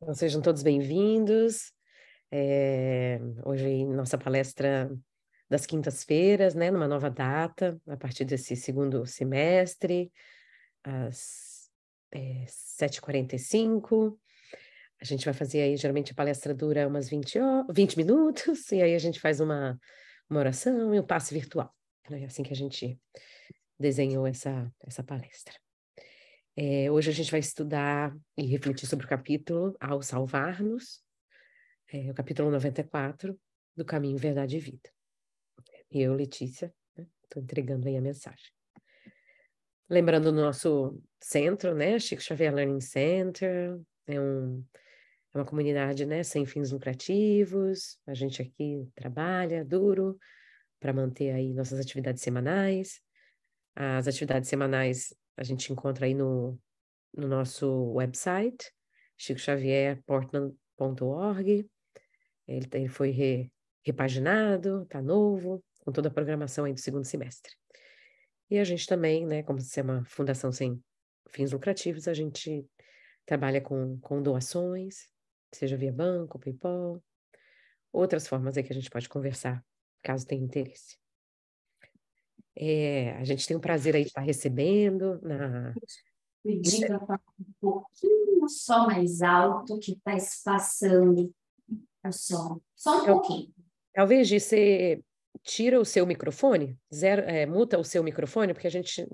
Então, sejam todos bem-vindos. Hoje, nossa palestra das quintas-feiras, né, numa nova data, a partir desse segundo semestre, às 7h45. A gente vai fazer aí, geralmente a palestra dura umas 20 minutos, e aí a gente faz uma oração e um passe virtual. É assim que a gente desenhou essa palestra. Hoje a gente vai estudar e refletir sobre o capítulo Ao Salvar-nos, o capítulo 94 do Caminho, Verdade e Vida. E eu, Letícia, estou entregando aí a mensagem. Lembrando do nosso centro, né, Chico Xavier Learning Center, é uma comunidade, né, sem fins lucrativos. A gente aqui trabalha duro para manter aí nossas atividades semanais. As atividades semanais a gente encontra aí no nosso website, chicoxavierportland.org. Ele foi repaginado, está novo, com toda a programação aí do segundo semestre. E a gente também, né, como se é uma fundação sem fins lucrativos, a gente trabalha com doações, seja via banco, PayPal, outras formas aí que a gente pode conversar, caso tenha interesse. A gente tem o prazer aí de estar recebendo Pedir para falar um pouquinho só mais alto, que está espaçando o som. Só um pouquinho. Talvez de você tira o seu microfone, muta o seu microfone, porque a gente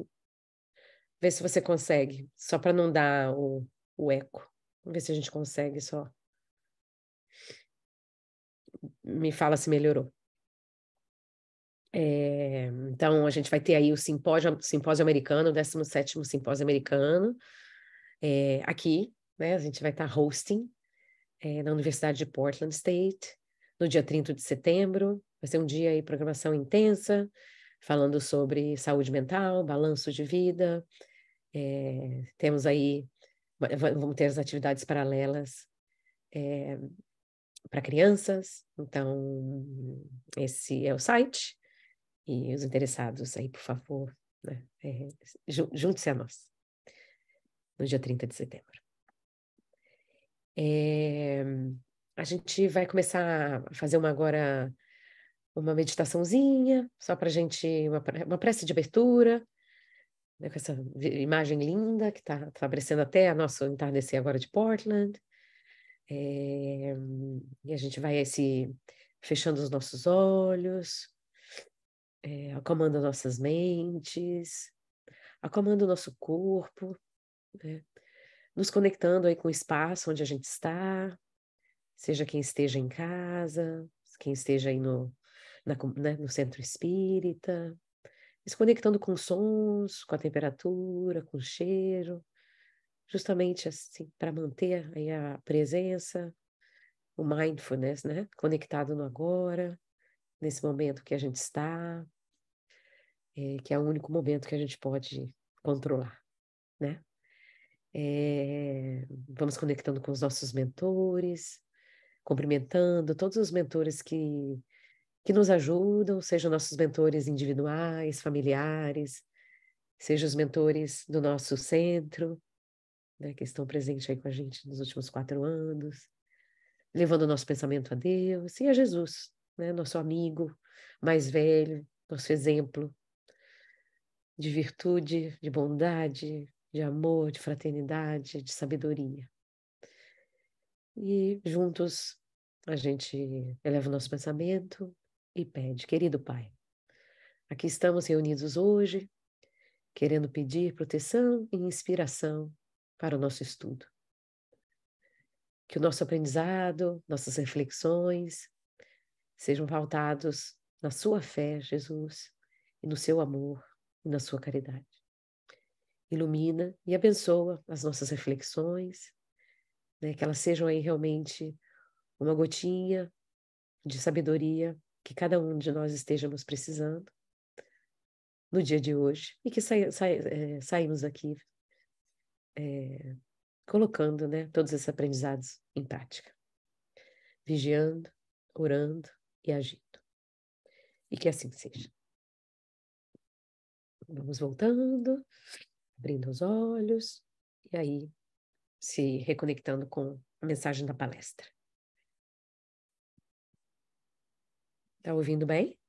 vê se você consegue, só para não dar o eco. Vamos ver se a gente consegue só. Me fala se melhorou. Então, a gente vai ter aí o simpósio americano, o 17º simpósio americano, aqui, né? A gente vai estar hosting na Universidade de Portland State, no dia 30 de setembro. Vai ser um dia aí, programação intensa, falando sobre saúde mental, balanço de vida. Temos aí, vamos ter as atividades paralelas para crianças. Então, esse é o site. E os interessados aí, por favor, né, junte-se a nós, no dia 30 de setembro. A gente vai começar a fazer uma meditaçãozinha, só para a gente, uma prece de abertura, né, com essa imagem linda que está aparecendo até a nosso entardecer agora de Portland. E a gente vai fechando os nossos olhos, acalmando as nossas mentes, acalmando o nosso corpo, né? Nos conectando aí com o espaço onde a gente está, seja quem esteja em casa, quem esteja aí né, no centro espírita, se conectando com sons, com a temperatura, com o cheiro, justamente assim, para manter aí a presença, o mindfulness, né? Conectado no agora, nesse momento que a gente está, que é o único momento que a gente pode controlar, né? Vamos conectando com os nossos mentores, cumprimentando todos os mentores que nos ajudam, sejam nossos mentores individuais, familiares, sejam os mentores do nosso centro, né, que estão presentes aí com a gente nos últimos 4 anos, levando o nosso pensamento a Deus e a Jesus, né, nosso amigo mais velho, nosso exemplo de virtude, de bondade, de amor, de fraternidade, de sabedoria. E juntos a gente eleva o nosso pensamento e pede: querido Pai, aqui estamos reunidos hoje, querendo pedir proteção e inspiração para o nosso estudo. Que o nosso aprendizado, nossas reflexões sejam pautados na sua fé, Jesus, e no seu amor e na sua caridade. Ilumina e abençoa as nossas reflexões, né, que elas sejam aí realmente uma gotinha de sabedoria que cada um de nós estejamos precisando no dia de hoje e que saímos aqui colocando, né, todos esses aprendizados em prática, vigiando, orando e agindo. E que assim seja. Vamos voltando, abrindo os olhos, e aí se reconectando com a mensagem da palestra. Tá ouvindo bem?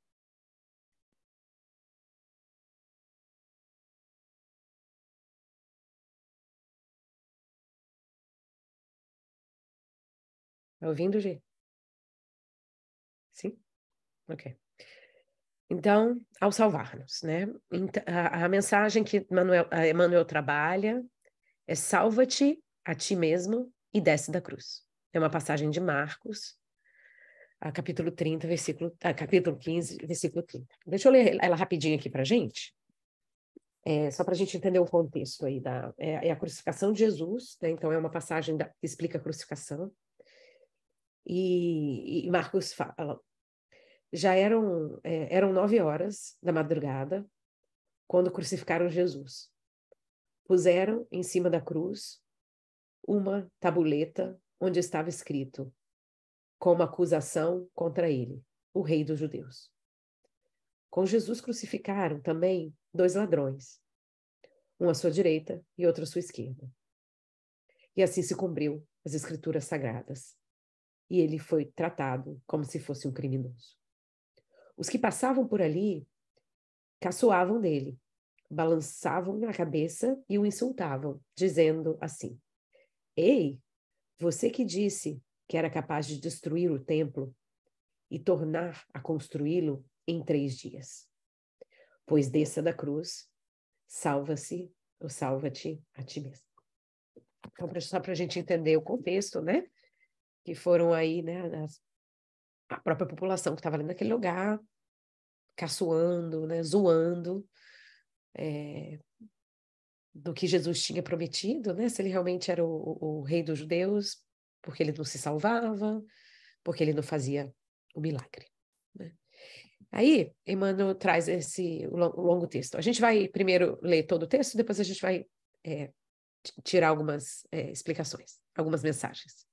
Tá ouvindo, Gi? Sim? Ok. Então, ao salvar-nos, né? A mensagem que Emmanuel trabalha é: salva-te a ti mesmo e desce da cruz. É uma passagem de Marcos, capítulo 30, capítulo 15, versículo 30. Deixa eu ler ela rapidinho aqui para a gente, só para a gente entender o contexto aí. É a crucificação de Jesus, né? Então é uma passagem que explica a crucificação. E Marcos fala: já eram 9 horas da madrugada, quando crucificaram Jesus. Puseram em cima da cruz uma tabuleta onde estava escrito, como acusação contra ele, o rei dos judeus. Com Jesus crucificaram também 2 ladrões, um à sua direita e outro à sua esquerda. E assim se cumpriu as escrituras sagradas, e ele foi tratado como se fosse um criminoso. Os que passavam por ali caçoavam dele, balançavam na cabeça e o insultavam, dizendo assim: Ei, você que disse que era capaz de destruir o templo e tornar a construí-lo em 3 dias. Pois desça da cruz, salva-se ou salva-te a ti mesmo. Então, só para a gente entender o contexto, né? Que foram aí, né? A própria população que estava ali naquele lugar, caçoando, né? Zoando do que Jesus tinha prometido, né? Se ele realmente era o rei dos judeus, porque ele não se salvava, porque ele não fazia o milagre, né? Aí, Emmanuel traz o longo texto. A gente vai primeiro ler todo o texto, depois a gente vai tirar algumas explicações, algumas mensagens.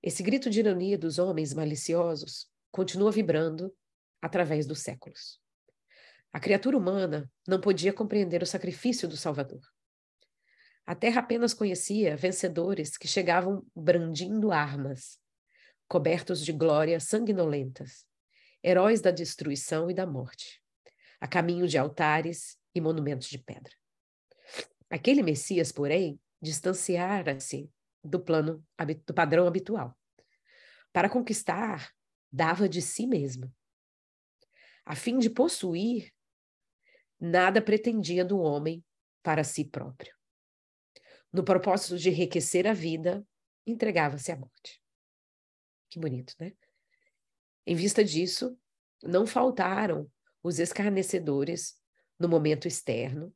Esse grito de ironia dos homens maliciosos continua vibrando através dos séculos. A criatura humana não podia compreender o sacrifício do Salvador. A Terra apenas conhecia vencedores que chegavam brandindo armas, cobertos de glórias sanguinolentas, heróis da destruição e da morte, a caminho de altares e monumentos de pedra. Aquele Messias, porém, distanciara-se do padrão habitual. Para conquistar, dava de si mesmo. A fim de possuir, nada pretendia do homem para si próprio. No propósito de enriquecer a vida, entregava-se à morte. Que bonito, né? Em vista disso, não faltaram os escarnecedores no momento externo,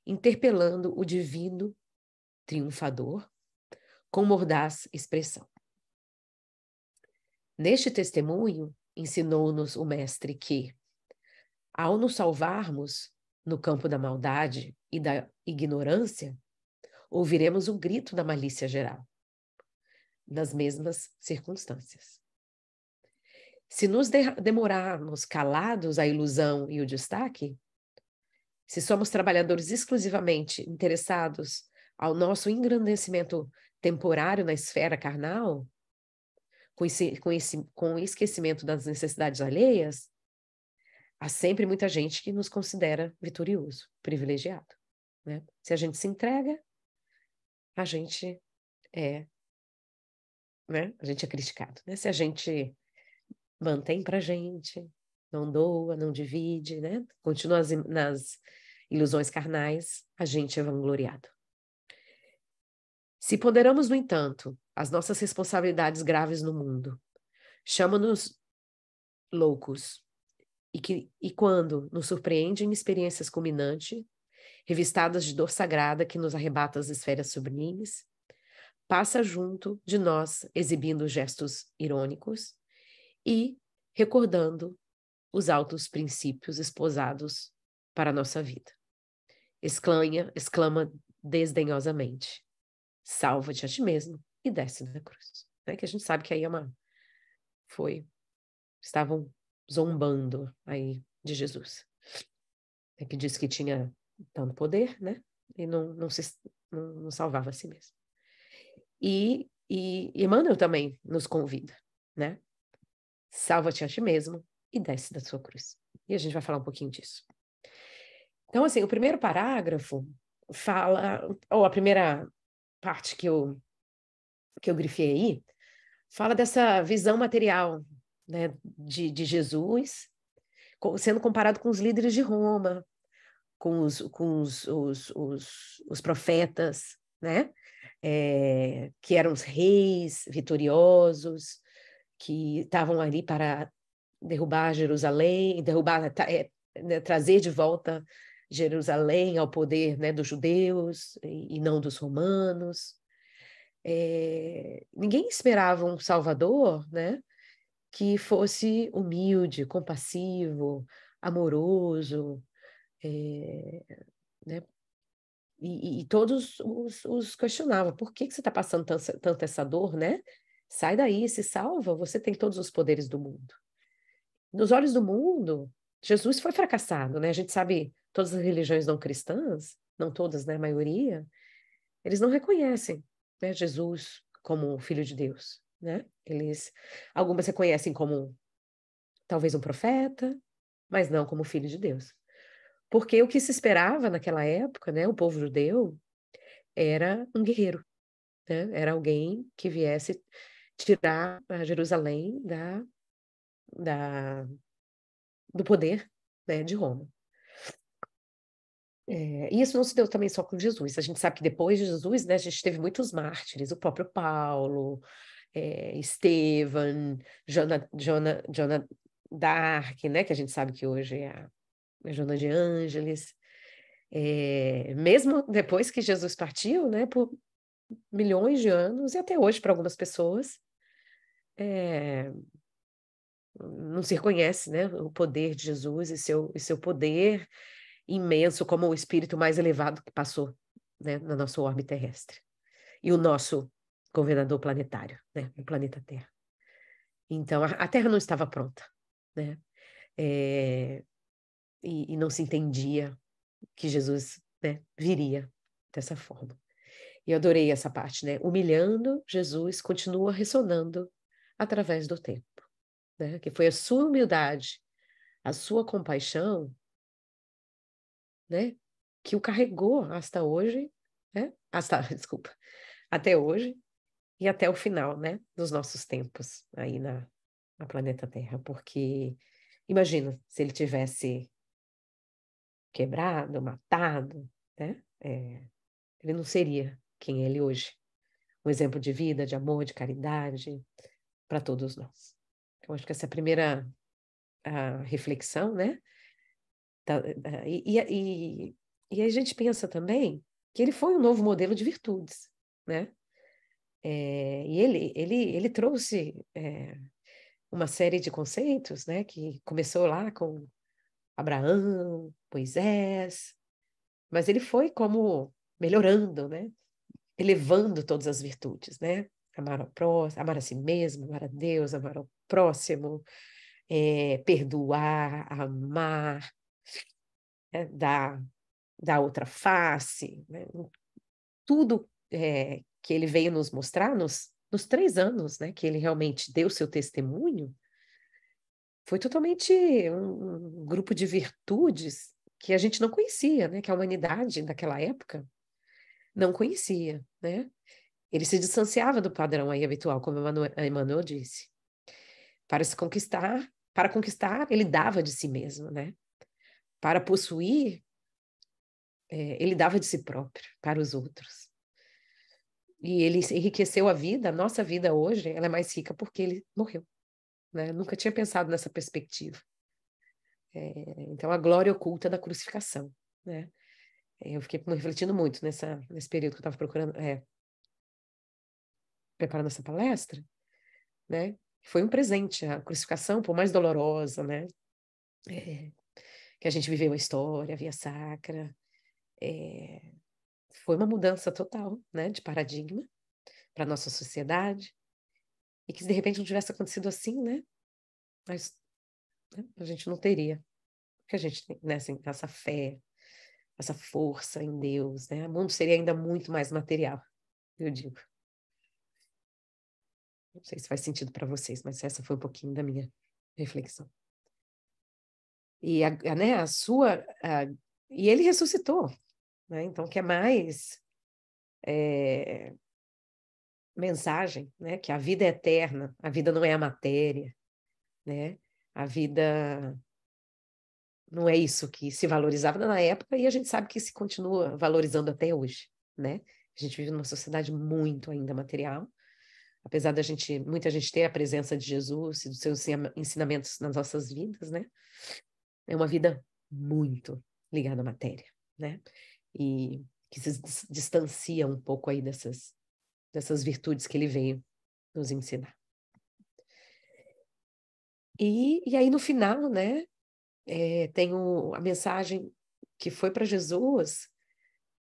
interpelando o divino triunfador com mordaz expressão. Neste testemunho, ensinou-nos o mestre que, ao nos salvarmos no campo da maldade e da ignorância, ouviremos o grito da malícia geral, nas mesmas circunstâncias. Se nos demorarmos calados à ilusão e o destaque, se somos trabalhadores exclusivamente interessados ao nosso engrandecimento temporário na esfera carnal, com o esquecimento das necessidades alheias, há sempre muita gente que nos considera vitorioso, privilegiado, né? Se a gente se entrega, a gente né? A gente é criticado, né? Se a gente mantém pra gente, não doa, não divide, né? Continua nas ilusões carnais, a gente é vangloriado. Se ponderamos, no entanto, as nossas responsabilidades graves no mundo, chama-nos loucos, e quando nos surpreende em experiências culminantes, revistadas de dor sagrada que nos arrebata as esferas sublimes, passa junto de nós exibindo gestos irônicos e recordando os altos princípios esposados para a nossa vida. Exclama desdenhosamente: salva-te a ti mesmo e desce da cruz. Né? Que a gente sabe que aí estavam zombando aí de Jesus. É que disse que tinha tanto poder, né? E não salvava a si mesmo. E Emmanuel também nos convida, né? Salva-te a ti mesmo e desce da sua cruz. E a gente vai falar um pouquinho disso. Então, assim, o primeiro parágrafo fala, ou a primeira parte que eu grifei aí, fala dessa visão material, né, de Jesus, sendo comparado com os líderes de Roma, com os profetas, né? Que eram os reis vitoriosos, que estavam ali para derrubar Jerusalém, né, trazer de volta Jerusalém ao poder, né, dos judeus e não dos romanos. Ninguém esperava um Salvador, né, que fosse humilde, compassivo, amoroso, né? E todos os questionavam, por que você está passando tanto essa dor, né? Sai daí, se salva, você tem todos os poderes do mundo. Nos olhos do mundo, Jesus foi fracassado, né? A gente sabe, todas as religiões não cristãs, não todas, né? A maioria, eles não reconhecem, né, Jesus como filho de Deus, né? Algumas reconhecem como talvez um profeta, mas não como filho de Deus. Porque o que se esperava naquela época, né, o povo judeu, era um guerreiro, né? Era alguém que viesse tirar a Jerusalém do poder, né, de Roma. E isso não se deu também só com Jesus. A gente sabe que depois de Jesus, né, a gente teve muitos mártires, o próprio Paulo, Estevão, Joana d'Arc, né, que a gente sabe que hoje é a Joana de Ângeles. Mesmo depois que Jesus partiu, né, por milhões de anos, e até hoje para algumas pessoas, não se reconhece, né, o poder de Jesus e seu poder imenso como o espírito mais elevado que passou, né, na nossa órbita terrestre. E o nosso governador planetário, né, o planeta Terra. Então, a Terra não estava pronta, né, e não se entendia que Jesus, né, viria dessa forma. E eu adorei essa parte, né? Humilhando, Jesus continua ressonando através do tempo, né? Que foi a sua humildade, a sua compaixão, né? Que o carregou hasta hoje, né? Desculpa, até hoje e até o final, né? Dos nossos tempos aí na planeta Terra. Porque, imagina, se ele tivesse quebrado, matado, né? Ele não seria quem é ele hoje. Um exemplo de vida, de amor, de caridade para todos nós. Eu acho que essa é a primeira reflexão, né? E a gente pensa também que ele foi um novo modelo de virtudes, né? E ele trouxe uma série de conceitos, né? Que começou lá com Abraão, Moisés, mas ele foi como melhorando, né? Elevando todas as virtudes, né? Amar ao próximo, amar a si mesmo, amar a Deus, amar ao próximo, perdoar, amar, né? dar outra face, né? Tudo que ele veio nos mostrar nos 3 anos, né? Que ele realmente deu seu testemunho, foi totalmente um grupo de virtudes que a gente não conhecia, né? Que a humanidade daquela época não conhecia, né? Ele se distanciava do padrão aí habitual, como Emmanuel disse. Para conquistar, ele dava de si mesmo, né? Para possuir, ele dava de si próprio para os outros. E ele enriqueceu a vida, a nossa vida hoje, ela é mais rica porque ele morreu, né? Eu nunca tinha pensado nessa perspectiva. Então, a glória oculta da crucificação, né? Eu fiquei refletindo muito nesse período que eu estava preparando essa palestra, né? Foi um presente, a crucificação, por mais dolorosa, né? Que a gente viveu a história, a via sacra, foi uma mudança total, né? De paradigma para nossa sociedade, e que se de repente não tivesse acontecido assim, né? Mas, né, a gente não teria, porque a gente tem, né, assim, essa fé, essa força em Deus, né? O mundo seria ainda muito mais material, eu digo. Não sei se faz sentido para vocês, mas essa foi um pouquinho da minha reflexão. E né, e ele ressuscitou, né? Então, que é mais mensagem, né? Que a vida é eterna, a vida não é a matéria, né? A vida não é isso que se valorizava na época e a gente sabe que se continua valorizando até hoje, né? A gente vive numa sociedade muito ainda material, apesar da muita gente ter a presença de Jesus e dos seus ensinamentos nas nossas vidas, né? É uma vida muito ligada à matéria, né? E que se distancia um pouco aí dessas virtudes que ele veio nos ensinar. E aí no final, né? Tem a mensagem que foi para Jesus,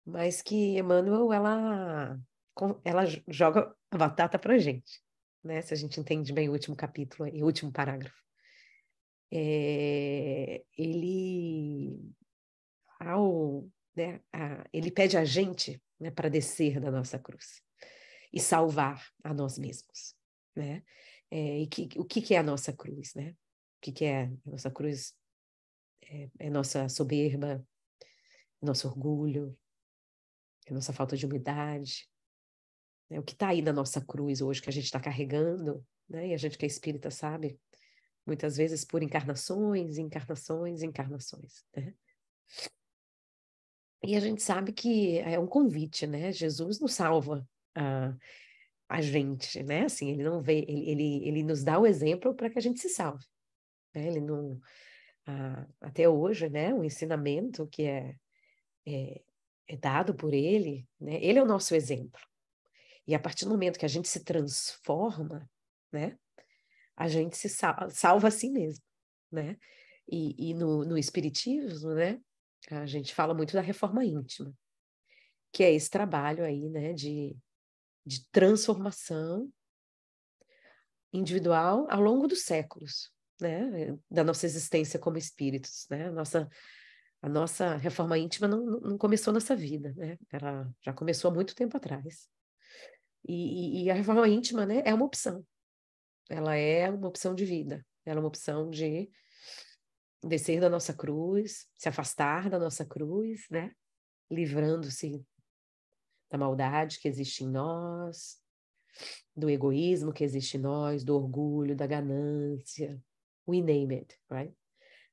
mas que Emmanuel, ela joga a batata para a gente, né? Se a gente entende bem o último capítulo e o último parágrafo. Ele, ele pede a gente, né, para descer da nossa cruz e salvar a nós mesmos, né? O que é a nossa cruz, né? O que é a nossa cruz? É nossa soberba, é nosso orgulho, é nossa falta de humildade, né? O que está aí na nossa cruz hoje que a gente está carregando, né? E a gente que é espírita sabe, muitas vezes por encarnações, encarnações, encarnações, né? E a gente sabe que é um convite, né? Jesus nos salva a gente, né? Assim, ele não vê, ele nos dá o exemplo para que a gente se salve, né? Ele não, até hoje, né? O ensinamento que é, é dado por ele, né? Ele é o nosso exemplo. E a partir do momento que a gente se transforma, né? A gente se salva a si mesmo, né? E no espiritismo, né? A gente fala muito da reforma íntima, que é esse trabalho aí, né? De transformação individual ao longo dos séculos, né? Da nossa existência como espíritos, né? A nossa reforma íntima não começou nessa vida, né? Ela já começou há muito tempo atrás. E a reforma íntima, né, é uma opção. Ela é uma opção de vida. Ela é uma opção de descer da nossa cruz, se afastar da nossa cruz, né? Livrando-se da maldade que existe em nós, do egoísmo que existe em nós, do orgulho, da ganância. We name it, right?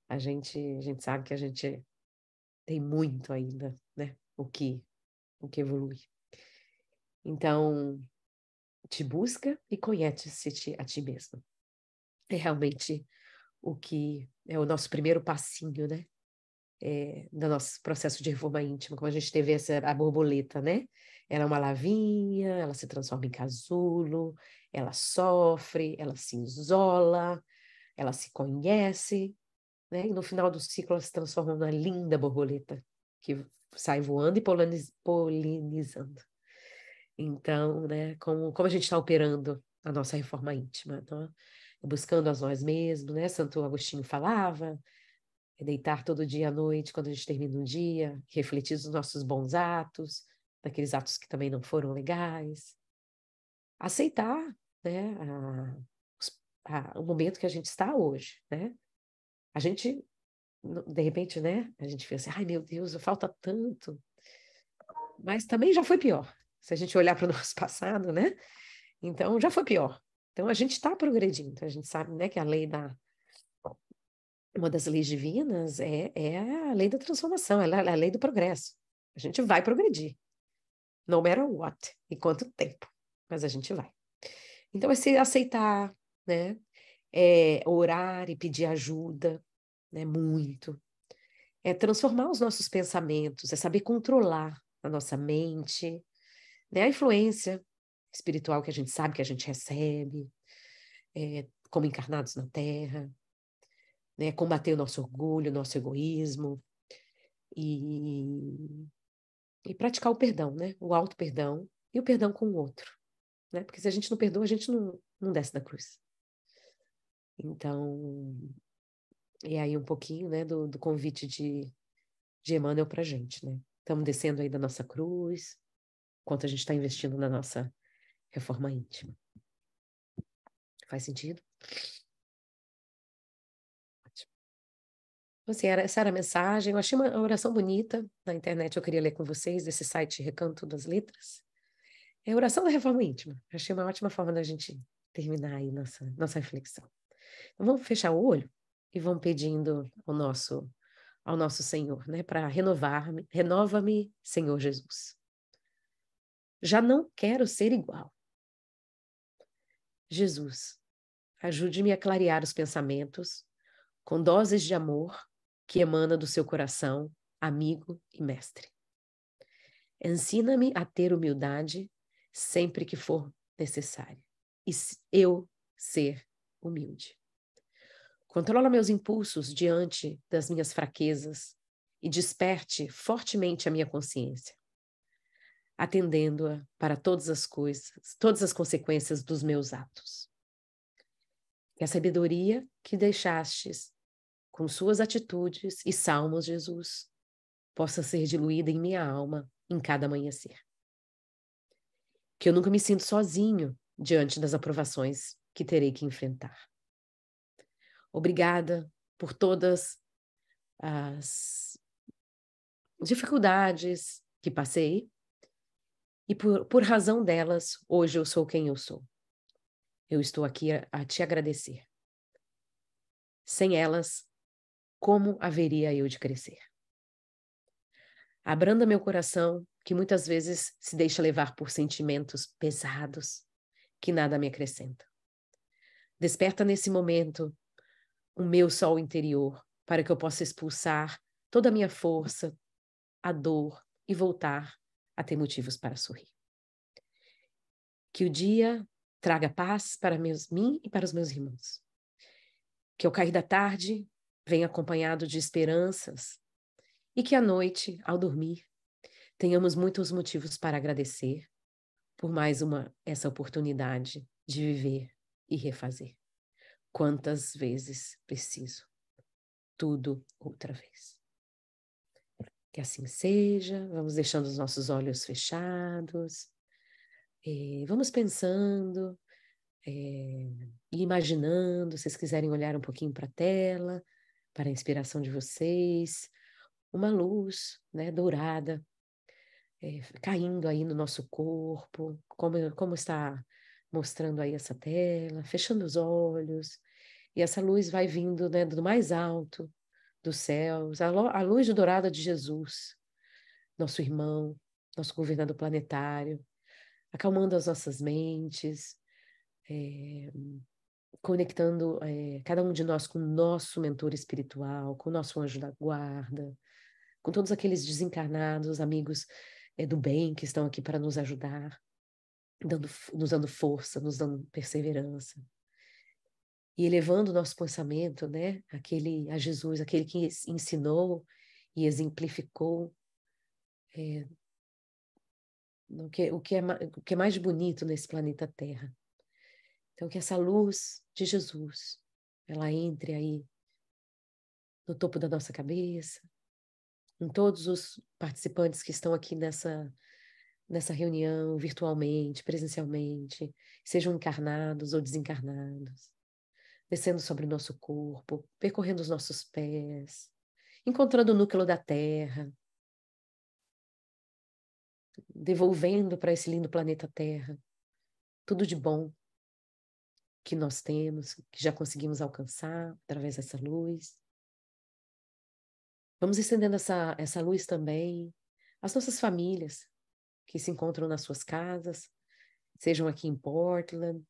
A gente sabe que a gente tem muito ainda, né? O que evolui. Então, te busca e conhece-te a ti mesmo. É realmente o que é o nosso primeiro passinho, né? Do nosso processo de reforma íntima, como a gente teve a borboleta, né? Ela é uma lavinha, ela se transforma em casulo, ela sofre, ela se isola, ela se conhece, né? E no final do ciclo ela se transforma numa linda borboleta que sai voando e polinizando. Então, né, como a gente está operando a nossa reforma íntima, né? Buscando a nós mesmos, né? Santo Agostinho falava, deitar todo dia à noite, quando a gente termina um dia, refletir os nossos bons atos, daqueles atos que também não foram legais, aceitar, né, o momento que a gente está hoje, né? A gente, de repente, né, a gente pensa, ai meu Deus, falta tanto, mas também já foi pior, se a gente olhar para o nosso passado, né? Então, já foi pior. Então, a gente está progredindo, a gente sabe, né, que uma das leis divinas é a lei da transformação, é a lei do progresso. A gente vai progredir, no matter what, e quanto tempo, mas a gente vai. Então, é se aceitar, né? É orar e pedir ajuda, né? Muito. É transformar os nossos pensamentos, é saber controlar a nossa mente, né? A influência espiritual que a gente sabe que a gente recebe, como encarnados na Terra, né? Combater o nosso orgulho, o nosso egoísmo e praticar o perdão, né? O auto-perdão e o perdão com o outro, né? Porque se a gente não perdoa, a gente não desce da cruz. Então, e aí um pouquinho, né, do convite de Emmanuel pra gente, né? Estamos descendo aí da nossa cruz, enquanto a gente está investindo na nossa reforma íntima. Faz sentido? Ótimo. Então, assim, essa era a mensagem. Eu achei uma oração bonita na internet, eu queria ler com vocês, desse site Recanto das Letras. É a oração da reforma íntima. Eu achei uma ótima forma da gente terminar aí nossa reflexão. Então, vamos fechar o olho e vamos pedindo ao nosso Senhor, né, para renovar-me, renova-me, Senhor Jesus. Já não quero ser igual. Jesus, ajude-me a clarear os pensamentos com doses de amor que emana do seu coração, amigo e mestre. Ensina-me a ter humildade sempre que for necessário. E eu ser humilde. Controla meus impulsos diante das minhas fraquezas e desperte fortemente a minha consciência, atendendo-a para todas as coisas, todas as consequências dos meus atos. Que a sabedoria que deixastes com suas atitudes e salmos, Jesus, possa ser diluída em minha alma em cada amanhecer. Que eu nunca me sinto sozinho diante das aprovações que terei que enfrentar. Obrigada por todas as dificuldades que passei e por razão delas, hoje eu sou quem eu sou. Eu estou aqui a te agradecer. Sem elas, como haveria eu de crescer? Abranda meu coração, que muitas vezes se deixa levar por sentimentos pesados que nada me acrescentam. Desperta nesse momento o meu sol interior para que eu possa expulsar toda a minha força, a dor e voltar a ter motivos para sorrir. Que o dia traga paz para mim e para os meus irmãos. Que ao cair da tarde venha acompanhado de esperanças e que à noite, ao dormir, tenhamos muitos motivos para agradecer por mais essa oportunidade de viver e refazer. Quantas vezes preciso? Tudo outra vez. Que assim seja, vamos deixando os nossos olhos fechados, vamos pensando e imaginando, se vocês quiserem olhar um pouquinho para a tela, para a inspiração de vocês, uma luz, né, dourada, caindo aí no nosso corpo, como está mostrando aí essa tela, fechando os olhos, e essa luz vai vindo, né, do mais alto dos céus, a luz dourada de Jesus, nosso irmão, nosso governador planetário, acalmando as nossas mentes, conectando cada um de nós com o nosso mentor espiritual, com o nosso anjo da guarda, com todos aqueles desencarnados, amigos do bem que estão aqui para nos ajudar, nos dando força, nos dando perseverança. E elevando o nosso pensamento, né, a Jesus, aquele que ensinou e exemplificou o que é mais bonito nesse planeta Terra. Então, que essa luz de Jesus, ela entre aí no topo da nossa cabeça, em todos os participantes que estão aqui nessa reunião, virtualmente, presencialmente, sejam encarnados ou desencarnados, descendo sobre o nosso corpo, percorrendo os nossos pés, encontrando o núcleo da Terra, devolvendo para esse lindo planeta Terra tudo de bom que nós temos, que já conseguimos alcançar através dessa luz. Vamos estendendo essa luz também às nossas famílias que se encontram nas suas casas, sejam aqui em Portland,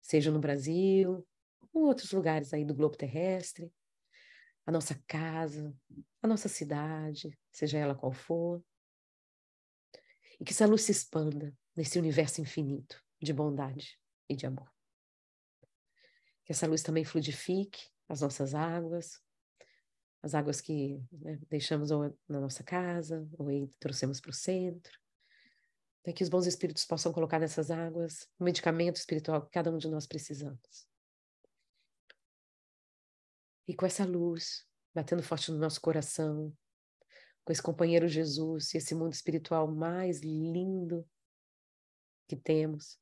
sejam no Brasil, ou outros lugares aí do globo terrestre, a nossa casa, a nossa cidade, seja ela qual for. E que essa luz se expanda nesse universo infinito de bondade e de amor. Que essa luz também fluidifique as nossas águas, as águas que, né, deixamos ou na nossa casa, ou aí trouxemos para o centro. Para que os bons espíritos possam colocar nessas águas o medicamento espiritual que cada um de nós precisamos. E com essa luz batendo forte no nosso coração, com esse companheiro Jesus e esse mundo espiritual mais lindo que temos,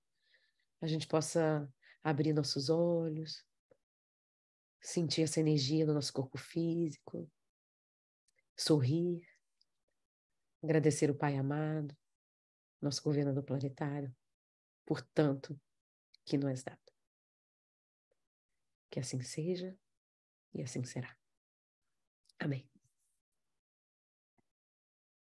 a gente possa abrir nossos olhos, sentir essa energia no nosso corpo físico, sorrir, agradecer o Pai amado, nosso governador planetário, por tanto que nos dá. Que assim seja e assim será. Amém.